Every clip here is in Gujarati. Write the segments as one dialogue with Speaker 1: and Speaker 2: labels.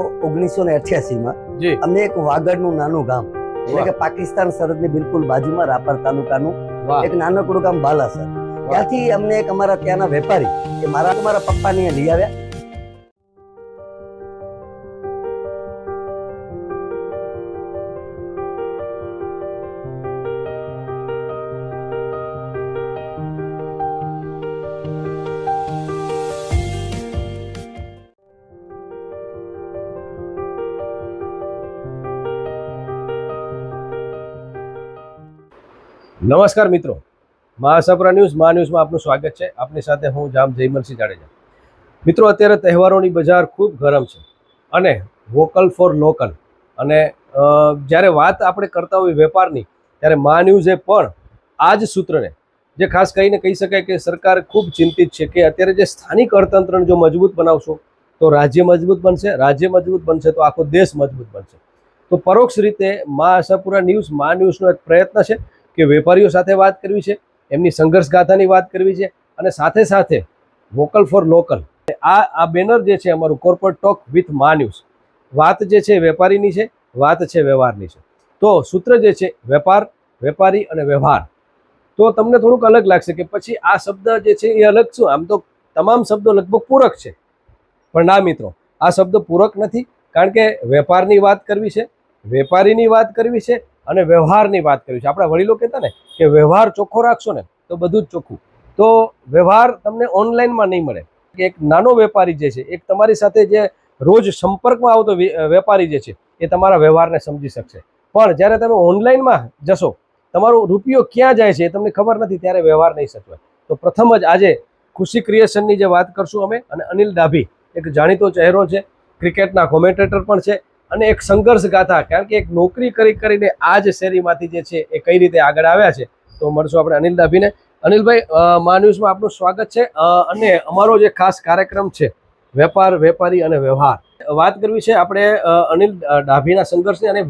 Speaker 1: 1988 માં અમને એક વાગડનું નાનું ગામ એટલે કે પાકિસ્તાન સરહદની બિલકુલ બાજુમાં રાપર તાલુકાનું એક નાનકડું ગામ બાલાસર, ત્યાંથી અમને એક અમારા ત્યાંના વેપારી કે મારા પપ્પાને લઈ આવ્યા.
Speaker 2: નમસ્કાર મિત્રો, મહાસાપરા ન્યૂઝમાં આપનું સ્વાગત છે. આપની સાથે હું જામ જયમલસિંહ જાડેજા. મિત્રો, અત્યારે તહેવારોની બજાર ખૂબ ગરમ છે અને વોકલ ફોર લોકલ અને જ્યારે વાત આપણે કરતા હોય વેપારની, ત્યારે મા ન્યૂઝે પણ આ જ સૂત્રને જે ખાસ કરીને કહી શકાય કે સરકાર ખૂબ ચિંતિત છે કે અત્યારે જે સ્થાનિક અર્થતંત્રને જો મજબૂત બનાવશો તો રાજ્ય મજબૂત બનશે, રાજ્ય મજબૂત બનશે તો આખો દેશ મજબૂત બનશે. તો પરોક્ષ રીતે મહાસાપુરા મા ન્યૂઝનો એક પ્રયત્ન છે કે વેપારીઓ સાથે વાત કરવી છે, એમની સંઘર્ષ ગાથાની વાત કરવી છે અને સાથે સાથે વોકલ ફોર લોકલ આ બેનર જે છે અમારું કોર્પોરેટ ટોક વિથ મા ન્યૂઝ. વાત જે છે વેપારીની છે, વાત છે વ્યવહારની છે. તો સૂત્ર જે છે વેપાર, વેપારી અને વ્યવહાર. તો તમને થોડુંક અલગ લાગશે કે પછી આ શબ્દ જે છે એ અલગ શું? આમ તો તમામ શબ્દો લગભગ પૂરક છે, પણ ના મિત્રો, આ શબ્દ પૂરક નથી. કારણ કે વેપારની વાત કરવી છે, વેપારીની વાત કરવી છે અને વ્યવહારની વાત કરવી છે. આપણા વડીલો કહેતા ને કે વ્યવહાર ચોખ્ખો રાખશો ને તો બધું જ ચોખ્ખું. તો વ્યવહાર તમને ઓનલાઈનમાં નહીં મળે. એક નાનો વેપારી જે છે, એક તમારી સાથે જે રોજ સંપર્કમાં આવતો વેપારી જે છે એ તમારા વ્યવહારને સમજી શકશે. પણ જ્યારે તમે ઓનલાઈનમાં જશો, તમારો રૂપિયો ક્યાં જાય છે એ તમને ખબર નથી, ત્યારે વ્યવહાર નહીં સચવાય. તો પ્રથમ જ આજે ખુશી ક્રિએશનની જે વાત કરશું અમે, અને અનિલ ડાભી એક જાણીતો ચહેરો છે, ક્રિકેટના કોમેન્ટેટર પણ છે અને એક સંઘર્ષ ગાથા, કારણ કે એક નોકરી કરીને આ જ શેરીમાંથી જે છે એ કઈ રીતે આગળ આવ્યા છે. તો મળશું આપણે અનિલ ડાભીને. અનિલભાઈ, મા ન્યૂઝમાં આપનું સ્વાગત છે. અને અમારો જે ખાસ કાર્યક્રમ છે વેપાર, વેપારી અને વ્યવહાર, વાત કરવી છે આપણે અનિલ ડાભીના સંઘર્ષની. અને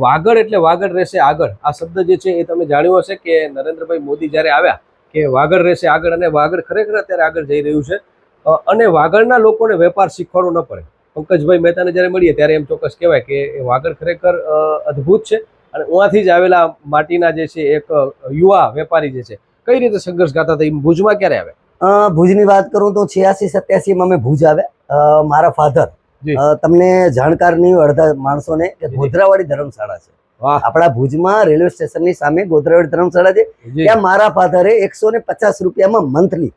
Speaker 2: વાગડ એટલે વાગડ રહેશે આગળ, આ શબ્દ જે છે એ તમે જાણ્યું હશે કે નરેન્દ્રભાઈ મોદી જ્યારે આવ્યા કે વાગડ રહેશે આગળ, અને વાગડ ખરેખર અત્યારે આગળ જઈ રહ્યું છે. અને વાગડના લોકોને વેપાર શીખવાડવો ન પડે. પંકજભાઈ મહેતાને જ્યારે મળીએ ત્યારે એમ ચોક્કસ કહેવાય કે વાગડ ખરેખર અદ્ભુત છે. અને ઉहाँથી જ આવેલા માટીના જે છે એક યુવા વેપારી જે છે, કઈ રીતે સંઘર્ષ ગાથા થઈ? ભુજમાં ક્યારે આવ્યા?
Speaker 1: ભુજની વાત કરું તો 86-87 માં અમે ભુજ આવ્યા. મારા ફાધર, તમને જાણકાર નહીં અડધા માણસોને, કે ગોધરાવાડી ધર્મશાળા છે આપણા ભુજમાં, રેલવે સ્ટેશનની સામે ગોધરાવાડી ધર્મશાળા છે. ત્યાં મારા ફાધરે 150 રૂપિયામાં મંથલી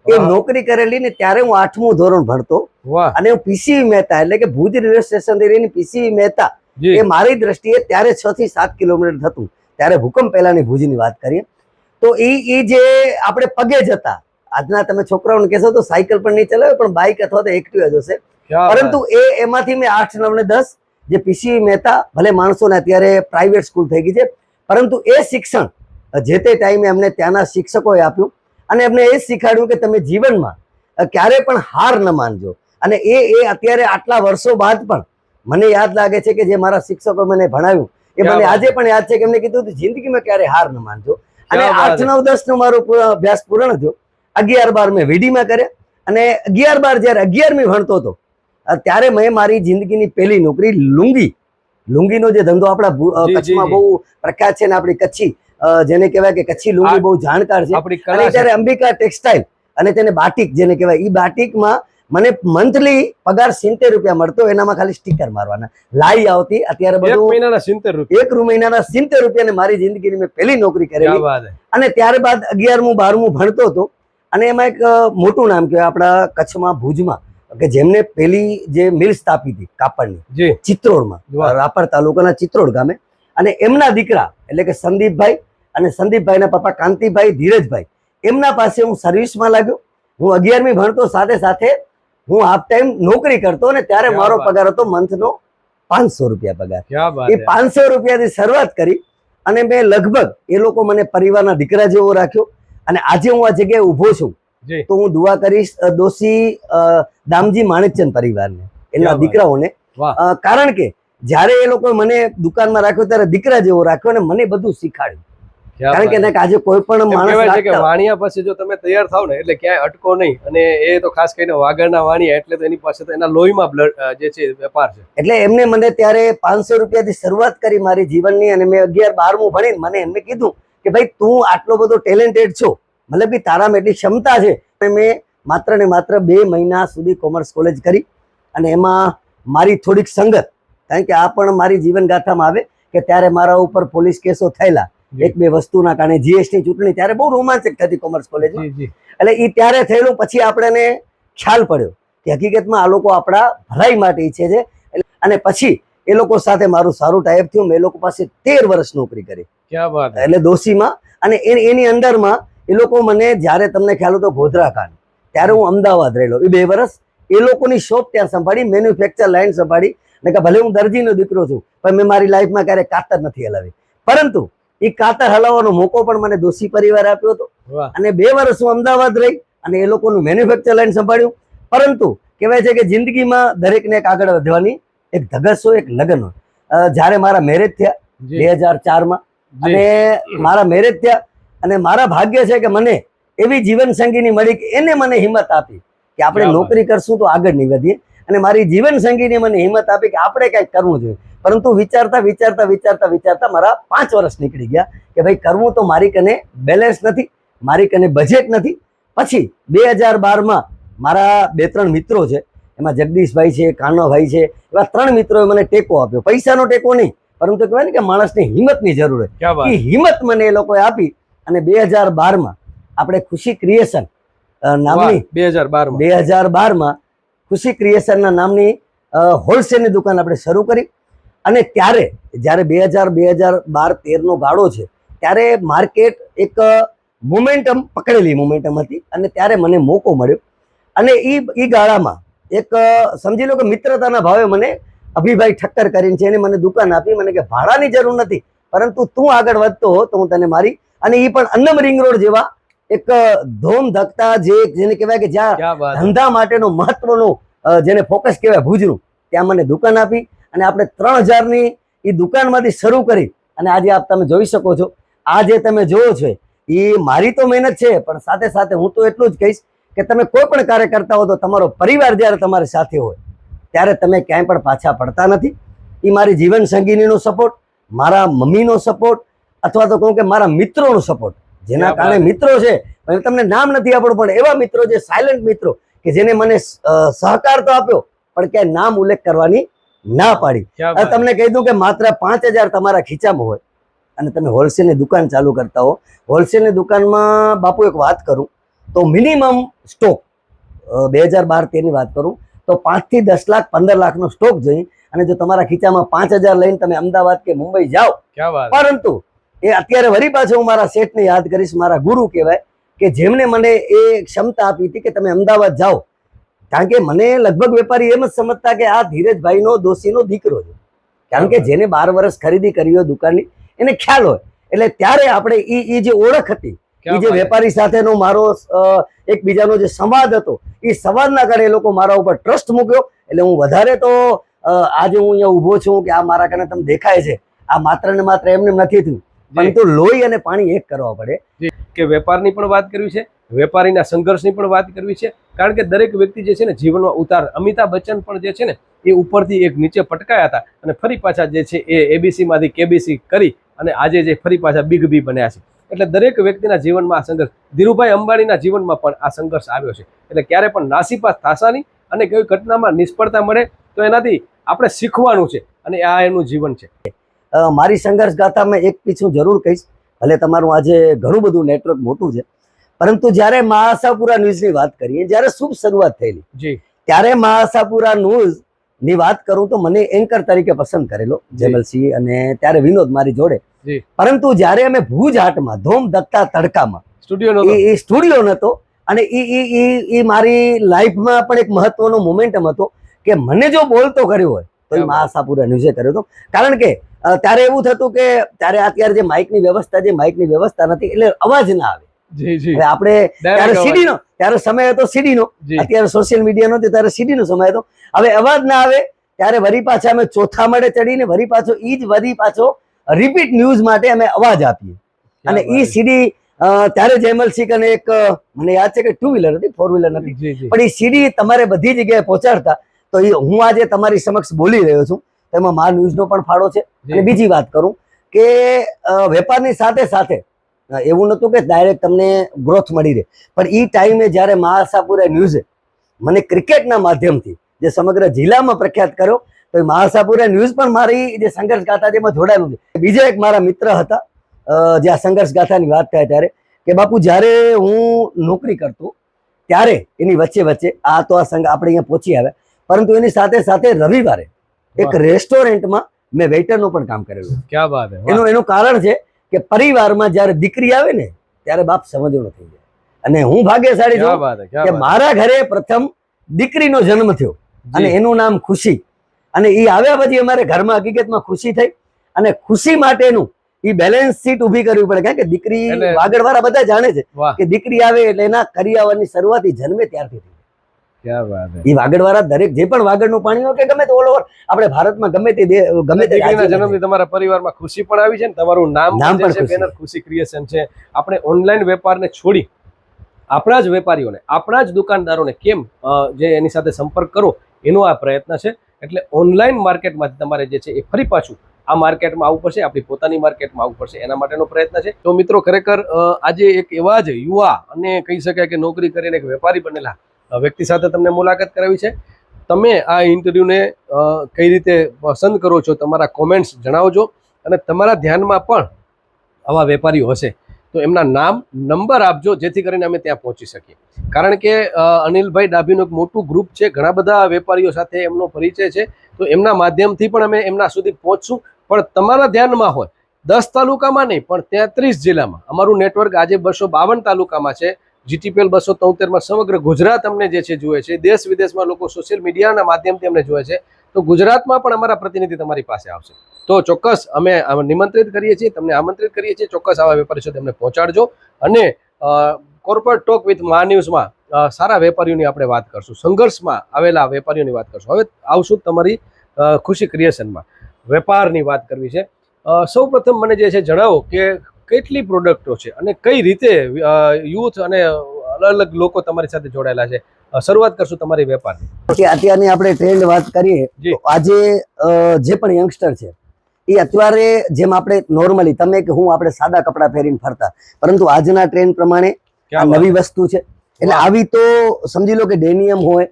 Speaker 1: એ નોકરી કરેલી ને ત્યારે હું 8મું ધોરણ ભણતો. અને હું પીસીવી મહેતા એટલે કે ભુજ રેલવે સ્ટેશન થી રહીને પીસીવી મહેતા, એ મારી દ્રષ્ટિએ ત્યારે 6 થી 7 કિલોમીટર થતું. ત્યારે ભૂકંપ પહેલાની ભુજની વાત કરીએ તો એ જે આપણે પગે જતા, આજના તમે છોકરાઓને કહેશો તો સાયકલ પણ નહીં ચલાવે, પણ બાઇક અથવા તો એક્ટિવા જ હશે. પરંતુ એમાંથી મેં 8, 9 ને 10 જે પીસીવી મહેતા, ભલે માણસોને અત્યારે પ્રાઇવેટ સ્કૂલ થઈ ગઈ છે, પરંતુ એ શિક્ષણ જે તે ટાઈમે અમને ત્યાંના શિક્ષકોએ આપ્યું. અને એમને એ શીખવાડ્યું કે તમે જીવનમાં ક્યારે પણ હાર ન માનજો. અને એ અત્યારે આટલા વર્ષો બાદ પણ મને યાદ લાગે છે કે જે મારા શિક્ષકો મને ભણાવ્યું એ મને આજે પણ યાદ છે કે એમને કીધું જિંદગીમાં ક્યારે હાર ન માનજો. અને 8, 9, 10 નો મારો અભ્યાસ પૂર્ણ થયો. 11, 12 મેં વીડીમાં કર્યા. અને 11, 12 જયારે 11મી ભણતો હતો ત્યારે મેં મારી જિંદગીની પહેલી નોકરી લુંગીનો જે ધંધો આપણા કચ્છમાં બહુ પ્રખ્યાત છે ને, આપણી કચ્છી જેને કહેવાય કે કચ્છી લુંગી બહુ જાણકાર છે. અને ત્યારે અંબિકા ટેક્સટાઇલ અને તેને બાટિક જેને કહેવાય, એ બાટિકમાં મને મંથલી પગાર 70 રૂપિયા મળતો. એનામાં ખાલી સ્ટીકર મારવાના, લાઈ આવતી. અત્યારે બધું 1 મહિનાના 70 રૂપિયા ને મારી જિંદગીની મેં પહેલી નોકરી કરેલી. અને ત્યારબાદ 11મું 12મું ભણતો હતો. અને એમાં એક મોટું નામ કહેવાય આપણા કચ્છમાં, ભુજમાં, કે જેમને પેલી જે મિલ સ્થાપી હતી કાપડની, ચિત્રોડમાં, રાપર તાલુકાના ચિત્રોડ ગામે. અને એમના દીકરા એટલે કે સંદીપભાઈ અને સંદીપભાઈના પપ્પા કાંતિભાઈ, ધીરજભાઈ, એમના પાસે હું સર્વિસમાં લાગ્યો. હું 11મી ભણતો, સાથે સાથે હું હાફ ટાઈમ નોકરી કરતો. અને ત્યારે મારો પગાર હતો મંથનો 500 રૂપિયા પગાર. એ 500 રૂપિયાથી શરૂઆત કરી અને મેં લગભગ, એ લોકો મને પરિવારના દીકરા જેવો રાખ્યો. અને આજે હું આ જગ્યાએ ઊભો છું તો હું દુઆ કરીશ દોશી દામજી માણેકચંદ પરિવારને, એના દીકરાઓને. કારણ કે જ્યારે એ લોકો મને દુકાનમાં રાખ્યો ત્યારે દીકરા જેવો રાખ્યો અને મને બધું શીખાડ્યું. કારણ કે આજે કોઈ પણ
Speaker 2: કહેવાય છે કે
Speaker 1: માણસ
Speaker 2: વાણિયા પાસે જો તમે તૈયાર થાવ ને એટલે ક્યાંય અટકો નહીં. અને એ તો ખાસ કરીને વાગડના વાણિયા એટલે તો એની પાસે તો એના લોહીમાં બ્લડ જે છે વેપાર છે.
Speaker 1: એટલે એમને મને ત્યારે 500 રૂપિયાથી શરૂઆત કરી મારી જીવનની, અને મેં 11-12મું ભણીને મને એમને કીધું કે ભાઈ તું આટલો બધો ટેલેન્ટેડ છો, મતલબ કે તારામાં એટલી ક્ષમતા છે. મેં માત્ર ને માત્ર 2 મહિના સુધી કોમર્સ કોલેજ કરી, અને એમાં મારી થોડીક સંગત, કારણ કે આ પણ મારી જીવન ગાથામાં આવે કે ત્યારે મારા ઉપર પોલીસ કેસો થયેલા 1-2 વસ્તુના કારણે. જીએસટી ચૂંટણી ત્યારે બહુ રોમાંચક થતી કોમર્સ કોલેજમાં, એટલે એ ત્યારે થયેલું. પછી આપણને ખ્યાલ પડ્યો કે હકીકતમાં આ લોકો આપણા ભલાઈ માટે ઈચ્છે છે, અને પછી એ લોકો સાથે મારું સારું ટાઈપ થયું. મેં એ લોકો પાસે 13 વર્ષ નોકરી કરી, એટલે દોશીમાં. અને એની અંદરમાં એ લોકો મને, જ્યારે તમને ખ્યાલ હતો ગોધરા કાંડ, ત્યારે હું અમદાવાદ રહેલો એ 2 વર્ષ. એ લોકોની શોપ ત્યાં સંભાળી, મેન્યુફેક્ચર લાઈન સંભાળી. ને કે ભલે હું દરજીનો દીકરો છું, પણ મેં મારી લાઈફમાં ક્યારેય કાતર નથી હલાવી, પરંતુ એ કાતર હલાવવાનો મોકો પણ મને દોશી પરિવાર આપ્યો હતો. અને 2 વર્ષ હું અમદાવાદ રહી અને એ લોકોનું મેન્યુફેક્ચર લાઈન સંભાળ્યું. પરંતુ કહેવાય છે કે જિંદગીમાં દરેકને એક આગળ વધવાની એક ધગસ હોય, એક લગન હોય. જ્યારે મારા મેરેજ થયા 2004માં, અને મારા મેરેજ થયા, અને મારા ભાગ્ય છે કે મને એવી જીવન સંગીની મળી કે એને મને હિંમત આપી કે આપણે નોકરી કરશું તો આગળ નહીં વધીએ. અને મારી જીવન સંગીની મને હિંમત આપી કે આપણે કંઈક કરવું જોઈએ. પરંતુ વિચારતા વિચારતા વિચારતા વિચારતા મારા 5 વર્ષ નીકળી ગયા કે ભાઈ કરવું તો મારી કને બેલેન્સ નથી, મારી કને બજેટ નથી. પછી 2012માં મારા 2-3 મિત્રો છે, એમાં જગદીશભાઈ છે, કાનાભાઈ છે, એવા 3 મિત્રોએ મને ટેકો આપ્યો. પૈસાનો ટેકો નહીં, પરંતુ કહેવાય ને કે માણસની હિંમતની જરૂર હોય, એ હિંમત મને એ લોકોએ આપી. અને 2012માં આપણે ખુશી ક્રિએશન નામની 2012માં ખુશી ક્રિએશનના નામની હોલસેલની દુકાન આપણે શરૂ કરી. અને ત્યારે જ્યારે 2012-13નો ગાળો છે, ત્યારે માર્કેટ એક મોમેન્ટમ પકડેલી મોમેન્ટમ હતી, અને ત્યારે મને મોકો મળ્યો. અને એ ગાળામાં એક સમજી લો કે મિત્રતાના ભાવે મને અભિભાઈ ઠક્કર કરીને છે, એને મને દુકાન આપી. મને કે ભાડાની જરૂર નથી, પરંતુ તું આગળ વધતો હો તો હું તને મારી. અને એ પણ અન્નમ રિંગ રોડ જેવા એક ધોમ ધકતા જેને કહેવાય કે જ્યાં ધંધા માટેનો મહત્વનો જેને ફોકસ કહેવાય ભુજનું, ત્યાં મને દુકાન આપી. અને આપણે 3000ની એ દુકાનમાંથી શરૂ કરી. અને આજે આપ તમે જોઈ શકો છો, આ જે તમે જોવો છો એ મારી તો મહેનત છે, પણ સાથે સાથે હું તો એટલું જ કહીશ કે તમે કોઈ પણ કાર્ય કરતા હો તો તમારો પરિવાર જ્યારે તમારી સાથે હોય ત્યારે તમે ક્યાંય પણ પાછા પડતા નથી. એ મારી જીવન સંગીનીનો સપોર્ટ, મારા મમ્મીનો સપોર્ટ, અથવા તો કહું કે મારા મિત્રોનો સપોર્ટ, જેના કારણે મિત્રો છે, તમને નામ નથી આપણું, પણ એવા મિત્રો જે સાયલેન્ટ મિત્રો કે જેને મને સહકાર તો આપ્યો પણ ક્યાંય નામ ઉલ્લેખ કરવાની ના પાડી. તમને કહી દઉં કે માત્ર 5000 તમારા ખીચામાં હોય અને તમે હોલસેલની દુકાન ચાલુ કરતા હો. હોલસેલની દુકાનમાં બાપુ એક વાત કરું તો મિનિમમ સ્ટોક 2012-13ની વાત કરું તો 5 થી 10 લાખ 15 લાખનો સ્ટોક જોઈ. અને જો તમારા ખીચામાં 5000 લઈને તમે અમદાવાદ કે મુંબઈ જાઓ, પરંતુ એ અત્યારે વળી પાછું હું મારા શેઠને યાદ કરીશ, મારા ગુરુ કહેવાય કે જેમણે મને એ ક્ષમતા આપી હતી કે તમે અમદાવાદ જાઓ. કારણ કે મને લગભગ વેપારી એમ જ સમજતા કે આ ધીરજભાઈનો દોશીનો દીકરો છે, કારણ કે જેને 12 વર્ષ ખરીદી કરી હોય દુકાનની એને ખ્યાલ હોય. એટલે ત્યારે આપણે એ જે ઓળખ હતી, એ જે વેપારી સાથેનો મારો એકબીજાનો જે સંવાદ હતો, એ સંવાદના કારણે એ લોકો મારા ઉપર ટ્રસ્ટ મૂક્યો. એટલે હું વધારે તો આજે હું અહીંયા ઊભો છું કે આ મારા કારણે તમને દેખાય છે, આ માત્ર ને માત્ર એમને નથી થયું, પરંતુ લોહી અને પાણી એક કરવા પડે.
Speaker 2: કે વેપારની પણ વાત કરવી છે, વેપારીના સંઘર્ષની પણ વાત કરવી છે. કારણ કે દરેક વ્યક્તિ જે છે ને જીવનમાં ઉતાર, અમિતાભ બચ્ચન પણ જે છે ને એ ઉપરથી એક નીચે પટકાયા હતા અને ફરી પાછા જે છે એ એબીસી માંથી કેબીસી કરી અને આજે જે ફરી પાછા બિગ બી બન્યા છે. એટલે દરેક વ્યક્તિના જીવનમાં આ સંઘર્ષ, ધીરુભાઈ અંબાણીના જીવનમાં પણ આ સંઘર્ષ આવ્યો છે. એટલે ક્યારે પણ નાસીપાસ થાશા નહીં, અને કોઈ ઘટનામાં નિષ્ફળતા મળે તો એનાથી આપણે શીખવાનું છે, અને આ એનું જીવન છે.
Speaker 1: મારી સંઘર્ષ ગાથામાં એક પીછું જરૂર કહીશ. ભલે તમારું આજે ઘણું બધું નેટવર્ક મોટું છે, પરંતુ જ્યારે મા આશાપુરા ન્યૂઝની વાત કરીએ, જ્યારે શુભ શરૂઆત થયેલી, ત્યારે મા આશાપુરા ન્યૂઝની વાત કરું તો મને એન્કર તરીકે પસંદ કરેલો જેમલસિંહ, અને ત્યારે વિનોદ મારી જોડે. પરંતુ જ્યારે અમે ભુજ હાટમાં ધોમ ધકતા તડકામાં સ્ટુડિયો નતો, અને એ મારી લાઈફમાં પણ એક મહત્વનો મોમેન્ટમ હતો કે મને જો બોલતો કર્યો હોય તો એ મા આશાપુરા ન્યૂઝે કર્યો હતો. કારણ કે ત્યારે એવું થતું કે ત્યારે અત્યારે જે માઇકની વ્યવસ્થા નથી, એટલે અવાજ ના આવે. હવે આપણે ત્યારે સીડીનો ત્યારે સમય હતો, સીડીનો, અત્યારે સોશિયલ મીડિયા નહોતી, ત્યારે સીડીનો સમય હતો. હવે અવાજ ના આવે ત્યારે વરી પાછા અમે ચોથા માળે ચડીને વરી પાછો રિપીટ ન્યૂઝ માટે અમે અવાજ આપીએ. અને ઈ સીડી ત્યારે જયમલસિંહ અને એક મને યાદ છે કે 2 વ્હીલર હતી, 4 વ્હીલર નથી,
Speaker 2: જી જી
Speaker 1: પણ એ સીડી તમારે બધી જગ્યાએ પહોંચાડતા. તો એ હું આજે તમારી સમક્ષ બોલી રહ્યો છું, તેમાં મા ન્યૂઝનો પણ ફાળો છે. અને બીજી વાત કરું કે વેપારની સાથે સાથે એવું નહોતું કે ડાયરેક્ટ તમને ગ્રોથ મળી રહે, પણ એ ટાઈમે જ્યારે મા આશાપુરા ન્યૂઝે મને ક્રિકેટના માધ્યમથી જે સમગ્ર જિલ્લામાં પ્રખ્યાત કર્યો, તો એ મા આશાપુરા ન્યૂઝ પણ મારી જે સંઘર્ષ ગાથા તેમાં જોડાયેલું છે. બીજા એક મારા મિત્ર હતા, જે આ સંઘર્ષ ગાથાની વાત થાય ત્યારે કે બાપુ જ્યારે હું નોકરી કરતો ત્યારે એની વચ્ચે વચ્ચે આ તો આ સંઘ આપણે અહીંયા પહોંચી આવ્યા, પરંતુ એની સાથે સાથે રવિવારે એક રેસ્ટોરન્ટમાં મેં વેઇટરનું પણ કામ કરેલું.
Speaker 2: ક્યા વાત હે.
Speaker 1: એનું કારણ છે કે પરિવારમાં જ્યારે દીકરી આવે ને ત્યારે બાપ સમજણો થઈ જાય. અને હું ભાગ્યશાળી છું કે મારા ઘરે પ્રથમ દીકરીનો જન્મ થયો અને એનું નામ ખુશી. અને એ આવ્યા પછી અમારે ઘરમાં હકીકતમાં ખુશી થઈ, અને ખુશી માટેનું એ બેલેન્સ સીટ ઊભી કરવી પડે. કારણ કે દીકરી વાગડવાળા બધા જાણે છે કે દીકરી આવે એટલે એના કરિયાવરની શરૂઆત જન્મે ત્યારથી થઈ. એ વાગડવાળા દરેક જે પણ વાગડનું પાણી હોય કે ગમે તે ઓલ ઓવર આપણે ભારતમાં ગમે તે
Speaker 2: જન્મથી તમારા પરિવારમાં ખુશી પણ આવી છે ને તમારું નામ પણ છે બેનર ખુશી ક્રિએશન છે. આપણે ઓનલાઈન વેપારને છોડી આપણા જ વેપારીઓને, આપણા જ દુકાનદારોને કેમ જે એની સાથે સંપર્ક કરો એનો આ પ્રયત્ન છે. એટલે ઓનલાઈન માર્કેટમાંથી તમારે જે છે એ ફરી પાછું આ માર્કેટમાં આવવું પડશે, આપણી પોતાની માર્કેટમાં આવવું પડશે, એના માટેનો પ્રયત્ન છે. તો મિત્રો ખરેખર આજે એક એવા જ યુવા અને કહી શકાય કે નોકરી કરીને એક વેપારી બનેલા વ્યક્તિ સાથે તમને મુલાકાત કરાવી છે. તમે આ ઇન્ટરવ્યૂને કઈ રીતે પસંદ કરો છો, તમારા કોમેન્ટ્સ જણાવજો. અને તમારા ધ્યાનમાં પણ આવા વેપારીઓ હશે તો એમના નામ, નંબર આપજો, જેથી કરીને અમે ત્યાં પહોંચી શકીએ. કારણ કે અનિલભાઈ ડાભીનું એક મોટું ગ્રુપ છે, ઘણા બધા વેપારીઓ સાથે એમનો પરિચય છે, તો એમના માધ્યમથી પણ અમે એમના સુધી પહોંચશું. પણ તમારા ધ્યાનમાં હોય 10 તાલુકામાં નહીં પણ 33 જિલ્લામાં અમારું નેટવર્ક આજે 252 તાલુકામાં છે. GTPL 273માં સમગ્ર ગુજરાત અમને જે છે જુએ છે. દેશ વિદેશમાં લોકો સોશિયલ મીડિયાના માધ્યમથી અમને જુએ છે, તો ગુજરાતમાં પણ અમારા પ્રતિનિધિ તમારી પાસે આવશે. તો ચોક્કસ અમે નિમંત્રિત કરીએ છીએ, તમને આમંત્રિત કરીએ છીએ, ચોક્કસ આવા વેપારી સુધી અમને પહોંચાડજો. અને કોર્પોરેટ ટોક વિથ મા ન્યૂઝમાં સારા વેપારીઓની આપણે વાત કરશું, સંઘર્ષમાં આવેલા વેપારીઓની વાત કરશું. હવે આવશું તમારી ખુશી ક્રિએશનમાં, વેપારની વાત કરવી છે. સૌ પ્રથમ મને જે છે જણાવો કે કેટલી પ્રોડક્ટો છે અને કઈ રીતે યુથ અને અલગ અલગ લોકો તમારી સાથે જોડાયેલા છે. શરૂઆત કરશું તમારી વેપારની.
Speaker 1: અત્યારની આપણે ટ્રેન્ડ વાત કરીએ તો આજે જે પણ યંગસ્ટર છે એ અત્યારે જેમ આપણે નોર્મલી તમે કે હું આપણે સાદા કપડાં પહેરીને ફરતા, પરંતુ આજના ટ્રેન્ડ પ્રમાણે આ નવી વસ્તુ છે. એટલે આવી તો સમજી લો કે ડેનિયમ હોય,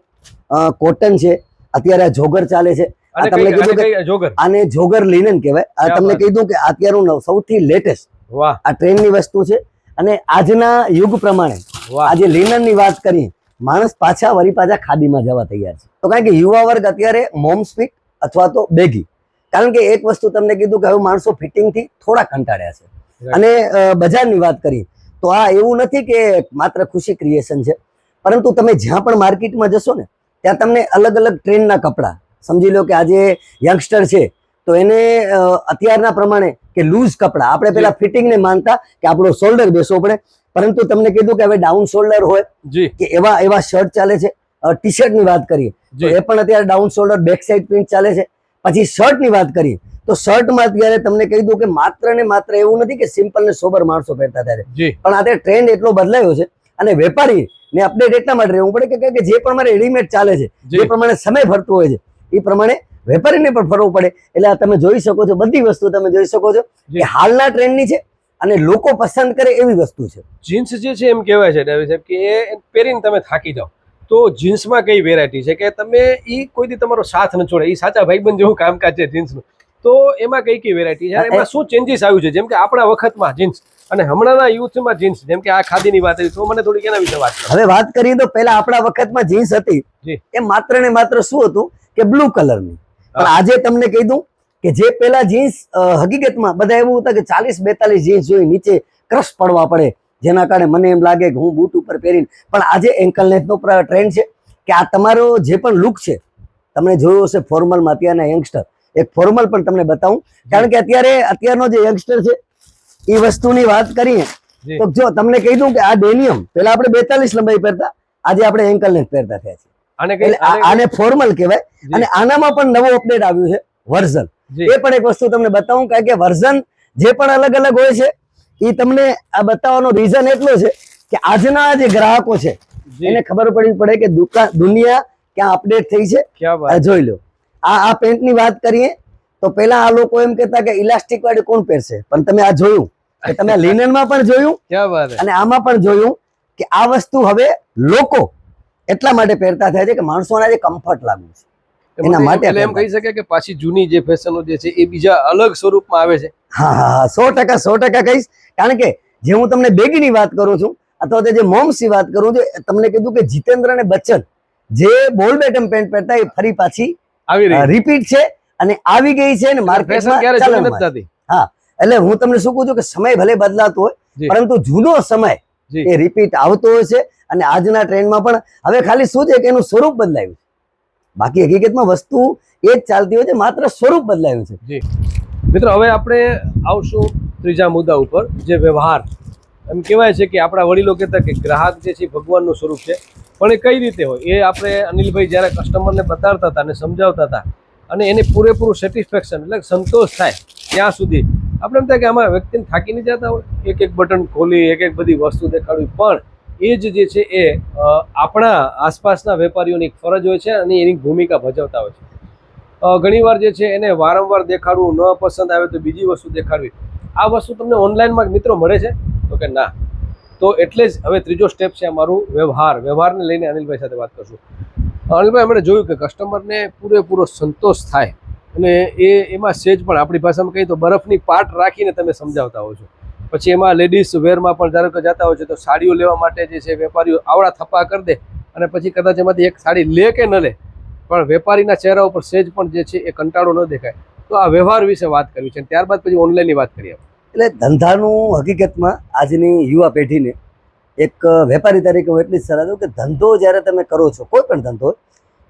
Speaker 1: કોટન છે, અત્યારે જોગર ચાલે છે. તમને કીધું કે આને જોગર લિનન કહેવાય. આ તમને કીધું કે અત્યારનું સૌથી લેટેસ્ટ આ ટ્રેન્ડની વસ્તુ છે. અને આજના યુગ પ્રમાણે આજે લિનનની વાત કરીએ, માણસ વળી પાછા ખાદીમાં જવા તૈયાર છે. તો કારણ કે યુવા વર્ગ અત્યારે મોમ્સ ફિટ અથવા તો બેગી. કારણ કે એક વસ્તુ તમને કીધું કે હવે માણસો ફિટિંગથી થોડા કંટાળ્યા છે. અને બજારની વાત કરીએ તો આ એવું નથી કે માત્ર ખુશી ક્રિએશન છે, પરંતુ તમે જ્યાં પણ માર્કેટમાં જશો ને ત્યાં તમને અલગ અલગ ટ્રેન્ડના કપડાં, સમજી લો કે આજે યંગસ્ટર છે તો એને અત્યારના પ્રમાણે કે લૂઝ કપડાં, આપણે પેલા ફિટિંગને માનતા કે આપણો શોલ્ડર બેસવો પડે, પરંતુ તમને કીધું કે હવે ડાઉન શોલ્ડર હોય કે એવા શર્ટ ચાલે છે. ટી શર્ટની વાત કરીએ તો એ પણ અત્યારે down shoulder back side print ચાલે છે. પછી શર્ટની વાત કરીએ તો શર્ટમાં અત્યારે તમને કહી દઉં કે માત્ર ને માત્ર એવું નથી કે સિમ્પલ ને સોબર માણસો પહેરતા ત્યારે, પણ અત્યારે ટ્રેન્ડ એટલો બદલાયો છે. અને વેપારી ને અપડેટ એટલા માટે રહેવું પડે કે જે પ્રમાણે રેડીમેડ ચાલે છે, જે પ્રમાણે સમય ફરતો હોય છે, એ પ્રમાણે વેપારીને પણ ફરવું પડે. એટલે આ તમે જોઈ શકો છો, બધી વસ્તુ તમે જોઈ શકો છો કે હાલના ટ્રેન્ડની છે અને લોકો પસંદ કરે એવી વસ્તુ છે.
Speaker 2: જીન્સ જે છે એમ કહેવાય છે ડાભી સાહેબ કે એ પહેરીને તમે થાકી જાઓ, તો જીન્સમાં કઈ વેરાયટી છે કે તમે એ કોઈ દી તમારો સાથ ન છોડે, એ સાચા ભાઈબંધ જેવું કામકાજ છે જીન્સનું, તો એમાં કઈ વેરાયટી છે, એમાં શું ચેન્જીસ આવ્યું છે? જેમ કે આપણા વખતમાં જીન્સ અને હમણાંના યુથમાં જીન્સ, જેમ કે આ ખાદીની વાત હતી, તો મને થોડીક એના વિશે વાત કરો.
Speaker 1: હવે વાત કરીએ તો પહેલા આપણા વખતમાં જીન્સ હતી એ માત્ર ને માત્ર શું હતું કે બ્લુ કલરની. પણ આજે તમને કહી દઉં કે જે પેલા જીન્સ હકીકતમાં બધા એવું હતા કે 40-42 જીન્સ જોઈ નીચે ક્રશ પડવા પડે, જેના કારણે મને એમ લાગે કે હું બૂટ ઉપર પહેરીને, પણ આજે એન્કલ નેકનો ટ્રેન્ડ છે કે આ તમારો જે પણ લુક છે તમને જોયો હશે ફોર્મલમાં. અત્યારના યંગસ્ટર એક ફોર્મલ પણ તમને બતાવું, કારણ કે અત્યારનો જે યંગસ્ટર છે એ વસ્તુની વાત કરીએ તો જો તમને કહી દઉં કે આ ડેનિયમ પેલા આપણે 42 લંબાઈ પહેરતા, આજે આપણે એન્કલ નેક પહેરતા થયા છે. આને ફોર્મલ કહેવાય. અને આનામાં પણ નવો અપડેટ આવ્યું છે વર્ઝન. એ પણ એક વસ્તુ તમને બતાવું, કારણ કે વર્ઝન જે પણ અલગ અલગ હોય છે એ તમને આ બતાવવાનો રીઝન એટલો છે કે આજના જે ગ્રાહકો છે એને ખબર પડવી પડે કે દુનિયા ક્યાં અપડેટ થઈ છે.
Speaker 2: ક્યાં વાત.
Speaker 1: આ જોઈ લો, આ પેન્ટની વાત કરીએ તો પેલા આ લોકો એમ કહેતા કે ઇલાસ્ટિક વાળી કોણ પહેરશે, પણ તમે આ જોયું કે તમે લિનનમાં પણ જોયું
Speaker 2: ક્યાં વાત હે.
Speaker 1: અને આમાં પણ જોયું કે આ વસ્તુ હવે લોકો એટલા માટે પહેરતા થયા છે કે માણસોને જે કમ્ફર્ટ લાગુ છે એના માટે
Speaker 2: એટલે એમ કહી શકે કે પાછી જૂની જે ફેશનો જે છે એ બીજા અલગ સ્વરૂપમાં આવે છે.
Speaker 1: હા હા હા 100% કહીશ. કારણ કે જે હું તમને બેગીની વાત કરું છું અથવા તો જે મોમ્સની વાત કરું છું, તમને કીધું કે જીતેન્દ્ર અને બચ્ચન જે બોલ બેટમ પેન્ટ પહેરતા એ ફરી પાછી
Speaker 2: આવી રહી
Speaker 1: રિપીટ છે અને આવી ગઈ છે અને
Speaker 2: ફેશન ક્યારે જૂની નથી થતી.
Speaker 1: હા, એટલે હું તમને શું કહું છું કે સમય ભલે બદલાતો હોય
Speaker 2: જી.
Speaker 1: પરંતુ જૂનો સમય
Speaker 2: જી.
Speaker 1: એ રિપીટ આવતો હોય છે અને આજના ટ્રેન્ડમાં પણ હવે ખાલી શું છે કે એનું સ્વરૂપ બદલાયું છે, બાકી હકીકતમાં વસ્તુ એ જ ચાલતી હોય છે, માત્ર સ્વરૂપ બદલાયું છે.
Speaker 2: જી મિત્રો, હવે આપણે આવશું ત્રીજા મુદ્દા ઉપર, જે વ્યવહાર. એમ કહેવાય છે કે આપણા વડીલો કહેતા કે ગ્રાહક જે છે ભગવાનનું સ્વરૂપ છે, પણ એ કઈ રીતે હોય એ આપણે અનિલભાઈ જ્યારે કસ્ટમરને બતાડતા હતા અને સમજાવતા હતા અને એને પૂરેપૂરું સેટિસ્ફેક્શન એટલે સંતોષ થાય ત્યાં સુધી આપણે એમ થાય કે આમાં વ્યક્તિને થાકી નહીં જતા હોય, એક એક બટન ખોલી એક એક બધી વસ્તુ દેખાડવી, પણ એ જ જે છે એ આપણા આસપાસના વેપારીઓની એક ફરજ હોય છે અને એની ભૂમિકા ભજવતા હોય છે. ઘણીવાર જે છે એને વારંવાર દેખાડવું, ન પસંદ આવે તો બીજી વસ્તુ દેખાડવી. આ વસ્તુ તમને ઓનલાઈનમાં મિત્રો મળે છે તો કે ના? તો એટલે જ હવે ત્રીજો સ્ટેપ છે અમારું વ્યવહારને લઈને અનિલભાઈ સાથે વાત કરશું. અનિલભાઈ, અમે જોયું કે કસ્ટમરને પૂરેપૂરો સંતોષ થાય અને એમાં સેજ પણ આપણી ભાષામાં કહીએ તો બરફની પાટ રાખીને તમે સમજાવતા હો છો. પછી એમાં લેડીઝ વેરમાં પણ ધારો કે જતા હોય છે તો સાડીઓ લેવા માટે જે છે વેપારીઓ આવડા થપ્પા કરી દે અને પછી કદાચ એમાંથી એક સાડી લે કે ન લે, પણ વેપારીના ચહેરા ઉપર સેજ પણ જે છે એ કંટાળો ન દેખાય. તો આ વ્યવહાર વિશે વાત કરવી છે, ત્યારબાદ પછી ઓનલાઈનની વાત કરીએ.
Speaker 1: એટલે ધંધાનું હકીકતમાં આજની યુવા પેઢીને એક વેપારી તરીકે હું એટલી જ સલાહ દઉં કે ધંધો જ્યારે તમે કરો છો, કોઈ પણ ધંધો હોય,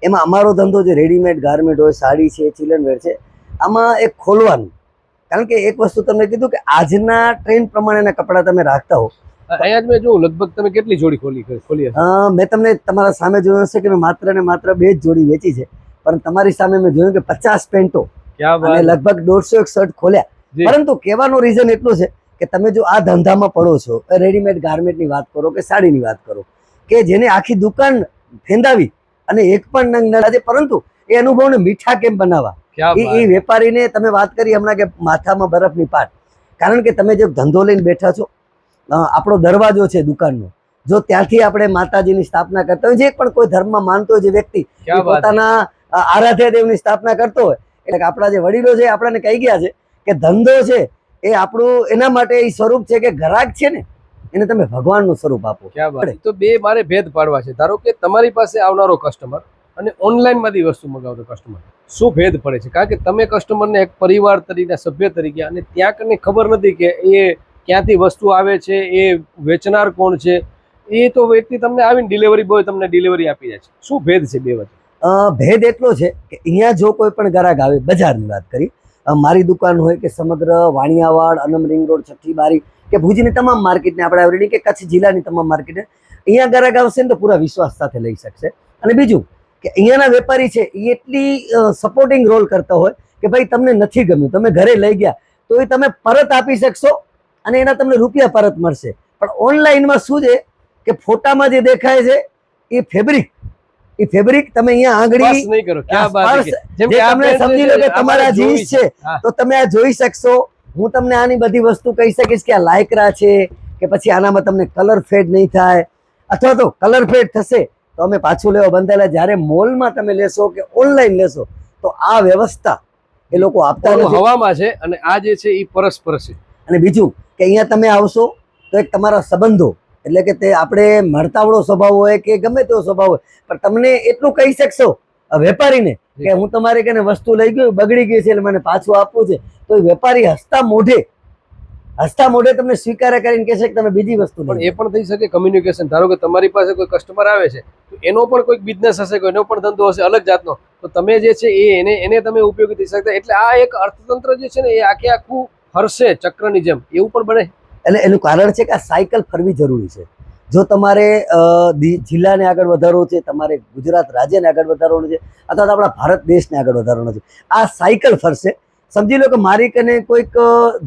Speaker 1: એમાં અમારો ધંધો જે રેડીમેડ ગાર્મેન્ટ હોય, સાડી છે, ચિલ્ડ્રનવેર છે, આમાં એક ખોલવાનું. કારણ કે એક વસ્તુ તમને કીધું કે આજના ટ્રેન્ડ પ્રમાણેના કપડાં તમે રાખતા હો.
Speaker 2: અહીંયા જ મેં જોયું લગભગ તમે કેટલી જોડી ખોલી હશે?
Speaker 1: મેં તમને તમારા સામે જોયું હશે કે મેં માત્ર ને માત્ર 2 જ જોડી વેચી છે, પણ તમારી સામે મેં જોયું કે 50 પેન્ટો અને લગભગ 150 શર્ટ ખોલ્યા. પરંતુ કહેવાનો રીઝન એટલું છે કે તમે જો આ ધંધામાં પડો છો, રેડીમેડ ગાર્મેન્ટની વાત કરો કે સાડીની વાત કરો, કે જેને આખી દુકાન ફેંદાવી અને એક પણ નંગ ન લાગે, પરંતુ એ અનુભવને મીઠા કેમ બનાવવા, એ વેપારીને તમે વાત કરી હમણાં કે માથામાં બરફની પાટ. કારણ કે તમે જે ધંધો લઈને બેઠા છો, આપણો દરવાજો છે દુકાનનો, જો ત્યાંથી આપણે માતાજીની સ્થાપના કરતા હોય, જે પણ કોઈ ધર્મમાં માનતો હોય જે વ્યક્તિ પોતાના આરાધ્ય દેવની સ્થાપના કરતો હોય, એટલે આપણા જે વડીલો છે આપણને કહી ગયા છે કે ધંધો છે એ આપણું એના માટે એ સ્વરૂપ છે કે ગ્રાહક છે ને એને તમે ભગવાનનું સ્વરૂપ આપો.
Speaker 2: તો બે મારે ભેદ પાડવા છે. ધારો કે તમારી પાસે આવનારો કસ્ટમર અને ઓનલાઈનમાંથી વસ્તુ મંગાવતો કસ્ટમર, શું ભેદ પડે છે? કારણ કે તમે કસ્ટમરને એક પરિવાર તરીકે, સભ્ય તરીકે, અને ત્યાં કને ખબર નથી કે એ ક્યાંથી વસ્તુ આવે છે, એ વેચનાર કોણ છે, એ તો વ્યક્તિ તમને આવીને ડિલિવરી બોય તમને ડિલિવરી આપી જાય છે. શું ભેદ છે બે વચ્ચે?
Speaker 1: ભેદ એટલો છે કે અહીંયા જો કોઈ પણ ગ્રાહક આવે, બજારની વાત કરી, મારી દુકાન હોય કે સમગ્ર વાણિયાવાડ, અનમ રિંગ રોડ, છઠ્ઠી બારી કે ભુજની તમામ માર્કેટને આપણે આવડી કે કચ્છ જિલ્લાની તમામ માર્કેટને અહીંયા ગ્રાહક આવશે ને તો પૂરા વિશ્વાસ સાથે લઈ શકશે. અને બીજું કે અહીંયાના વેપારી છે એ એટલી સપોર્ટિંગ રોલ કરતા હોય કે ભાઈ તમને નથી ગમ્યું, તમે ઘરે લઈ ગયા તો એ તમે પરત આપી શકશો અને એના તમને રૂપિયા પરત મળશે. પણ ઓનલાઈનમાં શું છે કે ફોટામાં જે દેખાય છે એ ફેબ્રિક તમે અહીંયા આંગળી
Speaker 2: નહીં કરો.
Speaker 1: તમને સમજી લો કે તમારા જીન્સ છે તો તમે આ જોઈ શકશો. હું તમને આની બધી વસ્તુ કહી શકીશ કે આ લાયકરા છે કે પછી આનામાં તમને કલર ફેડ નહીં થાય, અથવા તો કલર ફેડ થશે તો અમે પાછું લેવા બંધાયેલા. જ્યારે મોલમાં તમે લેશો કે ઓનલાઈન લેશો તો આ વ્યવસ્થા એ લોકો આપતા નથી,
Speaker 2: હવામાં છે, અને આ જે છે એ પરસ્પર છે.
Speaker 1: અને બીજું કે અહીંયા તમે આવશો તો એક તમારા સંબંધો, એટલે કે તે આપણે મળતાવડો સ્વભાવ હોય કે ગમે તેવો સ્વભાવ હોય, પણ તમને એટલું કહી શકશો વેપારીને કે હું તમારે કને વસ્તુ લઈ ગયું, બગડી ગઈ છે એટલે મને પાછું આપવું છે, તો એ વેપારી હસતા મોઢે તમને સ્વીકાર કરીને કહેશે કે તમે બીજી વસ્તુ.
Speaker 2: પણ એ પણ થઈ શકે કમ્યુનિકેશન. ધારો કે તમારી પાસે કોઈ કસ્ટમર આવે છે તો એનો પણ કોઈક બિઝનેસ હશે, એનો પણ ધંધો હશે અલગ જાતનો, તો તમે જે છે એને તમે ઉપયોગી થઈ શકતા. એટલે આ એક અર્થતંત્ર જે છે ને એ આખું ફરશે ચક્રની જેમ, એવું પણ બને.
Speaker 1: એટલે એનું કારણ છે કે આ સાયકલ ફરવી જરૂરી છે. જો તમારે જિલ્લાને આગળ વધારવો છે, તમારે ગુજરાત રાજ્યને આગળ વધારવાનું છે, અથવા તો આપણા ભારત દેશને આગળ વધારવાનો છે, આ સાયકલ ફરશે. સમજી લો કે મારી કને કોઈક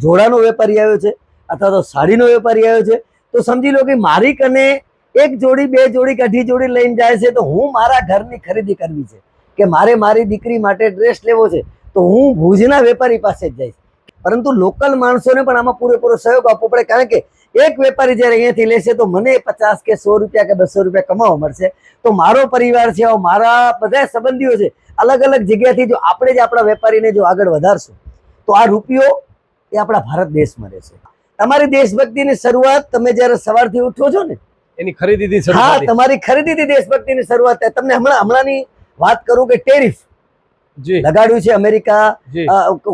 Speaker 1: જોડાનો વેપારી આવ્યો છે અથવા તો સાડીનો વેપારી આવ્યો છે, તો સમજી લો કે મારી કને એક જોડી, બે જોડી કે અઢી જોડી લઈને જાય છે, તો હું મારા ઘરની ખરીદી કરવી છે કે મારે મારી દીકરી માટે ડ્રેસ લેવો છે, તો હું ભુજના વેપારી પાસે જ જઈશ. પરંતુ લોકલ માણસોને પણ આમાં પૂરેપૂરો સહયોગ આપવો પડે, કારણ કે એક વેપારી જ્યારે અહીંયાથી લેશે તો મને 50 કે 100 રૂપિયા કે 200 રૂપિયા કમાવા મળશે. તો મારો પરિવાર છે, મારા બધા સંબંધીઓ છે, અલગ અલગ જગ્યાથી જો આપણે જ આપણા વેપારીને જો આગળ વધારશું તો આ રૂપિયો એ આપણા ભારત દેશમાં રહેશે. તમારી દેશભક્તિની શરૂઆત તમે જ્યારે સવારથી ઉઠો છો ને,
Speaker 2: એની ખરીદીથી શરૂ
Speaker 1: હા,
Speaker 2: થતી.
Speaker 1: તમારી ખરીદીથી દેશભક્તિની શરૂઆત થાય. તમને હમણાંની વાત કરું કે ટેરિફ
Speaker 2: જી
Speaker 1: લગાડ્યું છે અમેરિકા,
Speaker 2: જી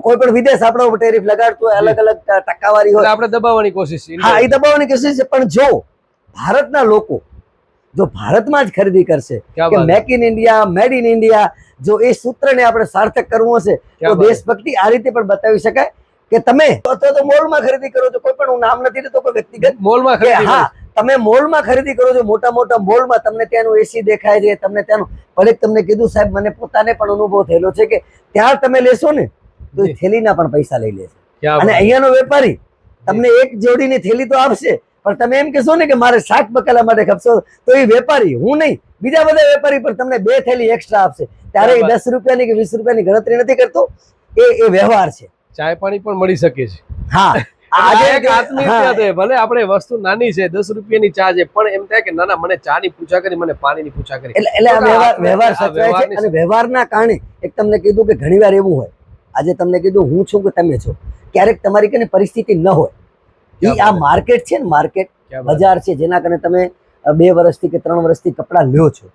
Speaker 1: કોઈ પણ વિદેશ આપણો ટેરિફ લગાડતું હોય, અલગ અલગ ટકાવારી
Speaker 2: એટલે
Speaker 1: હોય,
Speaker 2: આપણે દબાવવાની કોશિશ છે.
Speaker 1: હા, એ દબાવવાની કોશિશ છે. પણ જો ભારતના લોકો જો ભારતમાં જ ખરીદી કરશે
Speaker 2: ક્યાં
Speaker 1: કે
Speaker 2: Baat
Speaker 1: make in India, made in India, જો એ સૂત્રને આપણે સાર્થક કરવું હશે તો
Speaker 2: ક્યાં બાત.
Speaker 1: દેશભક્તિ આ રીતે પણ બતાવી શકાય કે તમે અથવા તો મોલમાં ખરીદી કરો છો, કોઈ પણ હું નામ નથી લેતો, કોઈ વ્યક્તિગત,
Speaker 2: મોલમાં
Speaker 1: કે
Speaker 2: ખરીદી
Speaker 1: હા તમે મોલમાં ખરીદી કરો છો, મોટા મોટા મોલમાં તમને ત્યાંનું એસી દેખાય છે, તમને ત્યાંનું ભલે તમને કીધું સાહેબ, મને પોતાને પણ અનુભવ થયેલો છે કે ત્યાં તમે લેશો ને તો એ થેલીના પણ પૈસા લઈ લેશે.
Speaker 2: ક્યાં
Speaker 1: અને
Speaker 2: બાત.
Speaker 1: અહીંયાનો વેપારી તમને એક જોડીની થેલી તો આપશે, પણ તમે એમ કહેશો ને કે મારે 60 બકાલા માટે ખપશો, તો એ વેપારી, હું નહીં, બીજા બધા વેપારી પણ તમને 2 થેલી એક્સ્ટ્રા આપશે. ત્યારે એ 10 રૂપિયાની કે 20 રૂપિયાની ગણતરી નથી કરતો, એ વ્યવહાર છે.
Speaker 2: ચાય પાણી પણ મળી શકે છે.
Speaker 1: હા,
Speaker 2: આજે એક આત્મીયતા છે. ભલે આપણે વસ્તુ નાની છે, 10 રૂપિયાની ચા છે, પણ એમ થાય કે ના ના, મને ચા ની પૂછા કરી, મને પાણી ની પૂછા કરી.
Speaker 1: એટલે આ વ્યવહાર સચવાય છે. અને વ્યવહારના કારણે એક તમને કીધું કે ઘણીવાર એવું હોય, આજે તમને કીધું હું છું કે તમે છો, ક્યારેક તમારી કને પરિસ્થિતિ ન હોય, આ માર્કેટ છે ને, માર્કેટ બજાર છે, જેના કારણે તમે 2 વર્ષથી કે 3 વર્ષથી કપડાં લ્યો છો,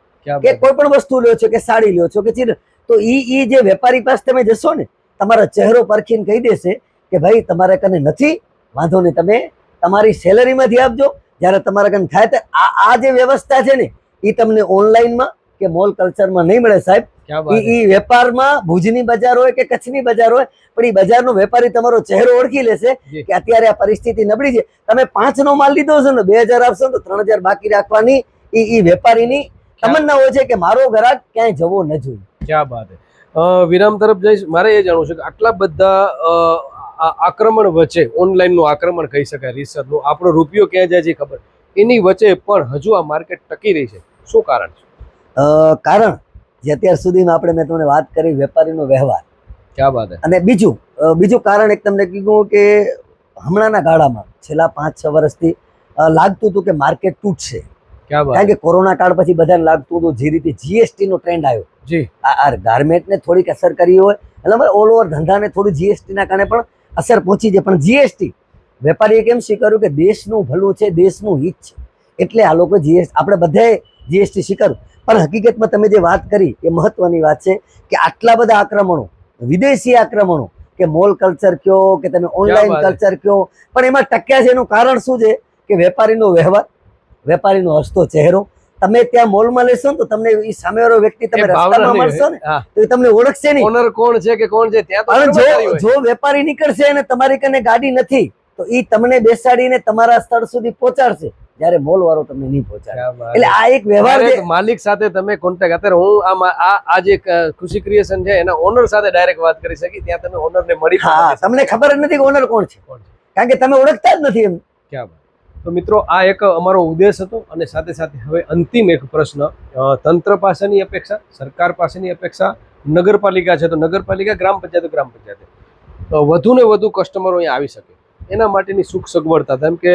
Speaker 1: કે કોઈ પણ વસ્તુ લ્યો છો, કે સાડી લ્યો છો, કે ચીર, તો ઈ જે વેપારી પાસે તમે જશો ને, તમારો ચહેરો પરખીને કહી દેશે કે ભાઈ તમારે કને નથી, વાંધો નહીં, તમે તમારી સેલરીમાંથી આપજો, જ્યારે તમારા કને થાય તો આ જે વ્યવસ્થા છે ને, એ તમને ઓનલાઈનમાં કે મોલ કલ્ચરમાં નહીં મળે સાહેબ. ઈ વેપારમાં ભુજની બજાર હોય કે કચ્છની બજાર હોય, પણ એ બજારનો વેપારી તમારો ચહેરો ઓળખી લેશે કે અત્યારે આ પરિસ્થિતિ નબળી છે. તમે 5 નો માલ લીધો છે ને, 2000 આપશો તો 3000 બાકી રાખવાની ઈ વેપારીની તમન્ના હોય છે કે મારો ગ્રાહક ક્યાંય જવો ન જોઈએ.
Speaker 2: ક્યાં બાત હે. વિરામ તરફ જઈશ. મારે એ જાણવું છે કે આટલા બધા આક્રમણ વચ્ચે, ઓનલાઈનનું આક્રમણ કહી શકાય, રિસર્ચનું, આપણો રૂપિયો ક્યાં જાય છે ખબર, એની વચ્ચે પણ હજુ આ માર્કેટ ટકી રહી છે. શું કારણ છે?
Speaker 1: કારણ જે અત્યાર સુધીમાં આપણે, મેં તમને વાત કરી, વેપારીનો વ્યવહાર.
Speaker 2: ક્યાં બાત હે.
Speaker 1: અને બીજું કારણ એક તમને કીધું કે હમણાંના ગાળામાં છેલ્લા 5-6 વર્ષથી લાગતું હતું કે માર્કેટ તૂટશે. કારણ કે કોરોના કાળ પછી બધાને લાગતું હતું, જે રીતે જીએસટી નો ટ્રેન્ડ આવ્યો,
Speaker 2: જી,
Speaker 1: આ ગાર્મેન્ટને થોડીક અસર કરી હોય, એટલે ઓલ ઓવર ધંધાને થોડું જીએસટી ના કારણે પણ અસર પહોંચી છે. પણ જીએસટી વેપારીએ કેમ સ્વીકાર્યું કે દેશનું ભલું છે, દેશનું હિત છે, એટલે આ લોકો આપણે બધાએ જીએસટી સ્વીકાર્યું. પણ હકીકતમાં તમે જે વાત કરી એ મહત્વની વાત છે કે આટલા બધા આક્રમણો, વિદેશી આક્રમણો, કે મોલ કલ્ચર કયો કે તમે ઓનલાઈન કલ્ચર કયો, પણ એમાં ટક્યા છે. એનું કારણ શું છે કે વેપારીનો વ્યવહાર, વેપારીનો હસતો ચહેરો. તમે ત્યાં મોલમાં લેશો ને તો તમને એ સામેવાળો વ્યક્તિ તમે રસ્તામાં મળશો ને તો એ તમને ઓળખશે નહીં,
Speaker 2: ઓનર કોણ છે કે કોણ છે. ત્યાં
Speaker 1: જો વેપારી નીકળશે અને તમારી કને ગાડી નથી તો એ તમને બેસાડીને તમારા સ્થળ સુધી પહોંચાડશે, જ્યારે મોલ વાળો તમને નહીં પહોંચાડે. એટલે આ એક વ્યવહાર છે.
Speaker 2: માલિક સાથે તમે કોન્ટેક્ટ, અત્યારે હું આ જે ખુશી ક્રિએશન છે એના ઓનર સાથે ડાયરેક્ટ વાત કરી શકી, ત્યાં તમે ઓનરને મળી.
Speaker 1: હા, તમને ખબર જ નથી કે ઓનર કોણ છે, કારણ કે તમે ઓળખતા જ નથી એમ.
Speaker 2: ક્યાં? તો મિત્રો, આ એક અમારો ઉદ્દેશ હતો. અને સાથે સાથે હવે અંતિમ એક પ્રશ્ન, તંત્ર પાસેની અપેક્ષા, સરકાર પાસેની અપેક્ષા, નગરપાલિકા છે તો નગરપાલિકા, ગ્રામ પંચાયત વધુ ને વધુ કસ્ટમરો અહીંયા આવી શકે એના માટેની સુખ સગવડતા, જેમ કે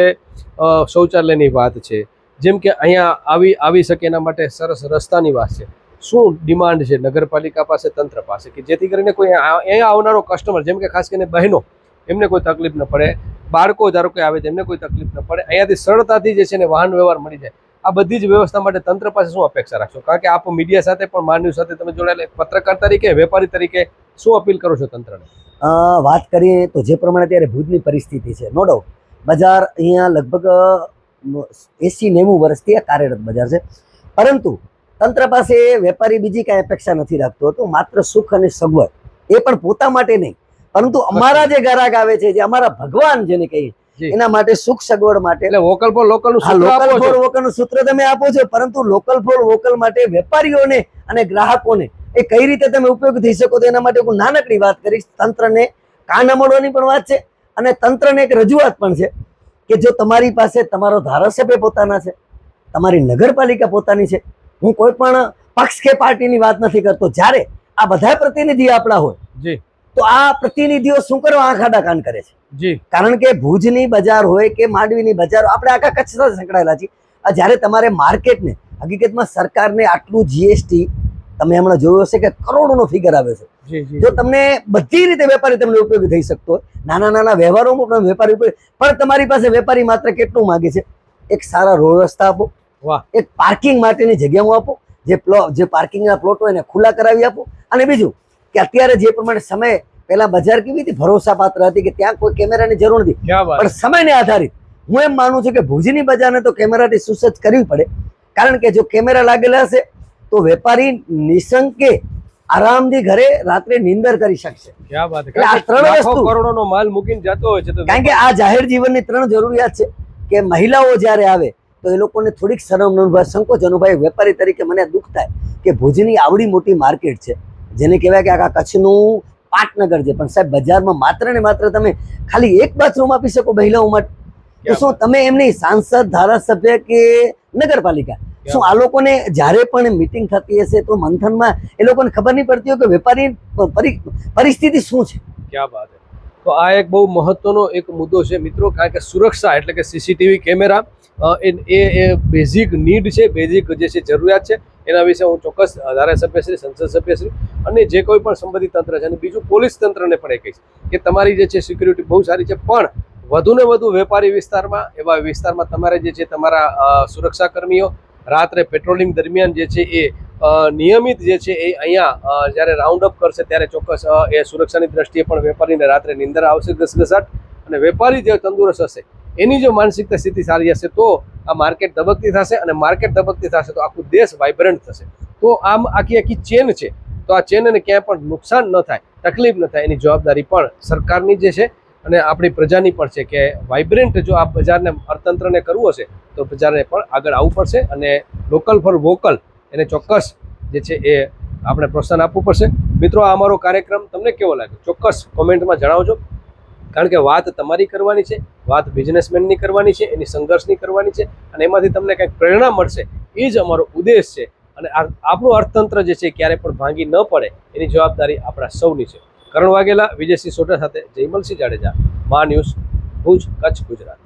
Speaker 2: શૌચાલયની વાત છે, જેમ કે અહીંયા આવી શકે એના માટે સરસ રસ્તાની વાત છે. શું ડિમાન્ડ છે નગરપાલિકા પાસે, તંત્ર પાસે, કે જેથી કરીને કોઈ અહીંયા આવનારો કસ્ટમર, જેમ કે ખાસ કરીને બહેનો, એમને કોઈ તકલીફ ન પડે, બાળકો ધારો કે આવે તેમને કોઈ તકલીફ ન પડે, અહીંયાથી સરળતાથી જે છે ને વાહન વ્યવહાર મળી જાય. આ બધી જ વ્યવસ્થા માટે તંત્ર પાસે શું અપેક્ષા રાખશો? કારણ કે આપ મીડિયા સાથે પણ, માન્યુ સાથે તમે જોડાયેલા પત્રકાર તરીકે, વેપારી તરીકે શું અપીલ કરો છો તંત્રને?
Speaker 1: વાત કરીએ તો જે પ્રમાણે અત્યારે ભુજની પરિસ્થિતિ છે, નો ડાઉટ બજાર અહીંયા લગભગ 80-90 વર્ષથી આ કાર્યરત બજાર છે. પરંતુ તંત્ર પાસે વેપારી બીજી કાંઈ અપેક્ષા નથી રાખતો હતો, માત્ર સુખ અને સગવડ, એ પણ પોતા માટે નહીં, પરંતુ અમારા જે ગ્રાહક આવે છે, જે અમારા ભગવાન જેને કહીએ, એના માટે સુખ સગવડ માટે.
Speaker 2: એટલે વોકલ ફોર લોકલ
Speaker 1: નું સૂત્ર તમે આપો છો, પરંતુ લોકલ ફોર વોકલ માટે વેપારીઓને અને ગ્રાહકોને એ કઈ રીતે તમે ઉપયોગ થઈ શકો તો એના માટે હું નાનકડી વાત કરીશ. તંત્રને કાન અમળવાની પણ વાત છે અને તંત્રને એક રજૂઆત પણ છે કે જો તમારી પાસે તમારો ધારાસભ્ય પોતાના છે, તમારી નગરપાલિકા પોતાની છે, હું કોઈ પણ પક્ષ કે પાર્ટીની વાત નથી કરતો, જ્યારે આ બધા પ્રતિનિધિ આપણા હોય
Speaker 2: જી
Speaker 1: તો આ પ્રતિનિધિઓ શું કરવા આંખ આડા કાન કરે છે?
Speaker 2: જી
Speaker 1: કારણ કે ભુજની બજાર હોય કે માંડવીની બજાર, આપણે આખા કચ્છ સાથે સંકળાયેલા છીએ. આ જ્યારે તમારે માર્કેટને, હકીકતમાં સરકારને આટલું જીએસટી, તમે હમણાં જોયું હશે કે કરોડોનો ફિગર આવે છે.
Speaker 2: જી જી
Speaker 1: જો તમને બધી રીતે વેપારી તમને ઉપયોગી થઈ શકતો હોય, નાના નાના વ્યવહારોમાં પણ વેપારી ઉપયોગી, પણ તમારી પાસે વેપારી માત્ર કેટલું માંગે છે? એક સારા રોડ રસ્તા આપો,
Speaker 2: વાહ
Speaker 1: એક પાર્કિંગ માટેની જગ્યાઓ આપો, જે પાર્કિંગના પ્લોટ હોય એને ખુલ્લા કરાવી આપો. અને બીજું કે અત્યારે જે પ્રમાણે સમય, પહેલા બજાર કેવી હતી, ભરોસાપાત્ર હતી કે ત્યાં કોઈ કેમેરાની જરૂર નથી,
Speaker 2: ક્યાં વાત
Speaker 1: પણ સમયને આધારિત હું એમ માનું છું કે ભુજની બજારને તો કેમેરાથી સુસજ્જ કરવી પડે. કારણ કે જો કેમેરા લાગેલા હશે તો વેપારી નિશંકે આરામથી ઘરે રાત્રે નીંદર કરી શકશે.
Speaker 2: ક્યાં વાત
Speaker 1: એટલે આ ત્રણ
Speaker 2: લાખો
Speaker 1: વસ્તુ,
Speaker 2: કરોડોનો માલ મૂકીને જતો હોય છે તો
Speaker 1: કારણ કે આ જાહેર જીવનની ત્રણ જરૂરિયાત છે કે મહિલાઓ જ્યારે આવે તો એ લોકોને થોડીક શરમ અનુભવાય, સંકોચ અનુભવાય. વેપારી તરીકે મને દુઃખ થાય કે ભુજની આવડી મોટી માર્કેટ છે, જેને કહેવાય કે આખા કચ્છનું પાટનગર છે, પણ સાહેબ બજારમાં માત્ર ને માત્ર તમે ખાલી એક બાથરૂમ આપી શકો મહિલાઓ માટે, તો શું તમે એમની સાંસદ, ધારાસભ્ય કે નગરપાલિકા, શું આ લોકોને જ્યારે પણ મીટિંગ થતી હશે તો મંથનમાં એ લોકોને ખબર નહીં પડતી હોય કે વેપારી પરિસ્થિતિ શું છે?
Speaker 2: ક્યાં વાત છે. તો આ એક બહુ મહત્વનો એક મુદ્દો છે મિત્રો, કારણ કે સુરક્ષા એટલે કે સીસીટીવી કેમેરા એ બેઝિક નીડ છે, બેઝિક જે છે જરૂરિયાત છે. એના વિશે હું ચોક્કસ ધારાસભ્યશ્રી, સંસદ સભ્યશ્રી અને જે કોઈ પણ સંબંધિત તંત્ર છે અને બીજું પોલીસ તંત્રને પણ એ કહીશ કે તમારી જે છે સિક્યુરિટી બહુ સારી છે, પણ વધુને વધુ વેપારી વિસ્તારમાં, એવા વિસ્તારમાં તમારે જે છે તમારા સુરક્ષા કર્મીઓ રાત્રે પેટ્રોલિંગ દરમિયાન જે છે એ નિયમિત જે છે એ અહીંયા જ્યારે રાઉન્ડ અપ કરશે ત્યારે ચોક્કસ એ સુરક્ષાની દ્રષ્ટિએ પણ વેપારીને રાત્રે નીંદર આવશે ઘસઘસાટ, અને વેપારી જે તંદુરસ્ત હશે એની જો માનસિકતા સ્થિતિ સારી હશે તો આ માર્કેટ ધબકતી થશે, અને માર્કેટ ધબકતી થશે તો આખું દેશ વાઇબ્રન્ટ થશે. તો આમ આખી ચેન છે, તો આ ચેનને ક્યાંય પણ નુકસાન ન થાય, તકલીફ ન થાય, એની જવાબદારી પણ સરકારની જે છે અને આપણી પ્રજાની પણ છે કે વાઇબ્રન્ટ જો આ બજારને, અર્થતંત્રને કરવું હશે તો બજારને પણ આગળ આવવું પડશે, અને લોકલ ફોર વોકલ એને ચોક્કસ જે છે એ આપણે પ્રોત્સાહન આપવું પડશે. મિત્રો, આ અમારો કાર્યક્રમ તમને કેવો લાગ્યો ચોક્કસ કોમેન્ટમાં જણાવજો, કારણ કે વાત તમારી કરવાની છે, વાત બિઝનેસમેનની કરવાની છે, એની સંઘર્ષની કરવાની છે, અને એમાંથી તમને કંઈક પ્રેરણા મળશે એ જ અમારો ઉદ્દેશ છે. અને આપણું અર્થતંત્ર જે છે ક્યારે પણ ભાંગી ન પડે એની જવાબદારી આપણા સૌની છે. કરણ વાઘેલા, વિજયસિંહ સોઢા સાથે જયમલસિંહ જાડેજા, મા ન્યૂઝ, ભુજ, કચ્છ, ગુજરાત.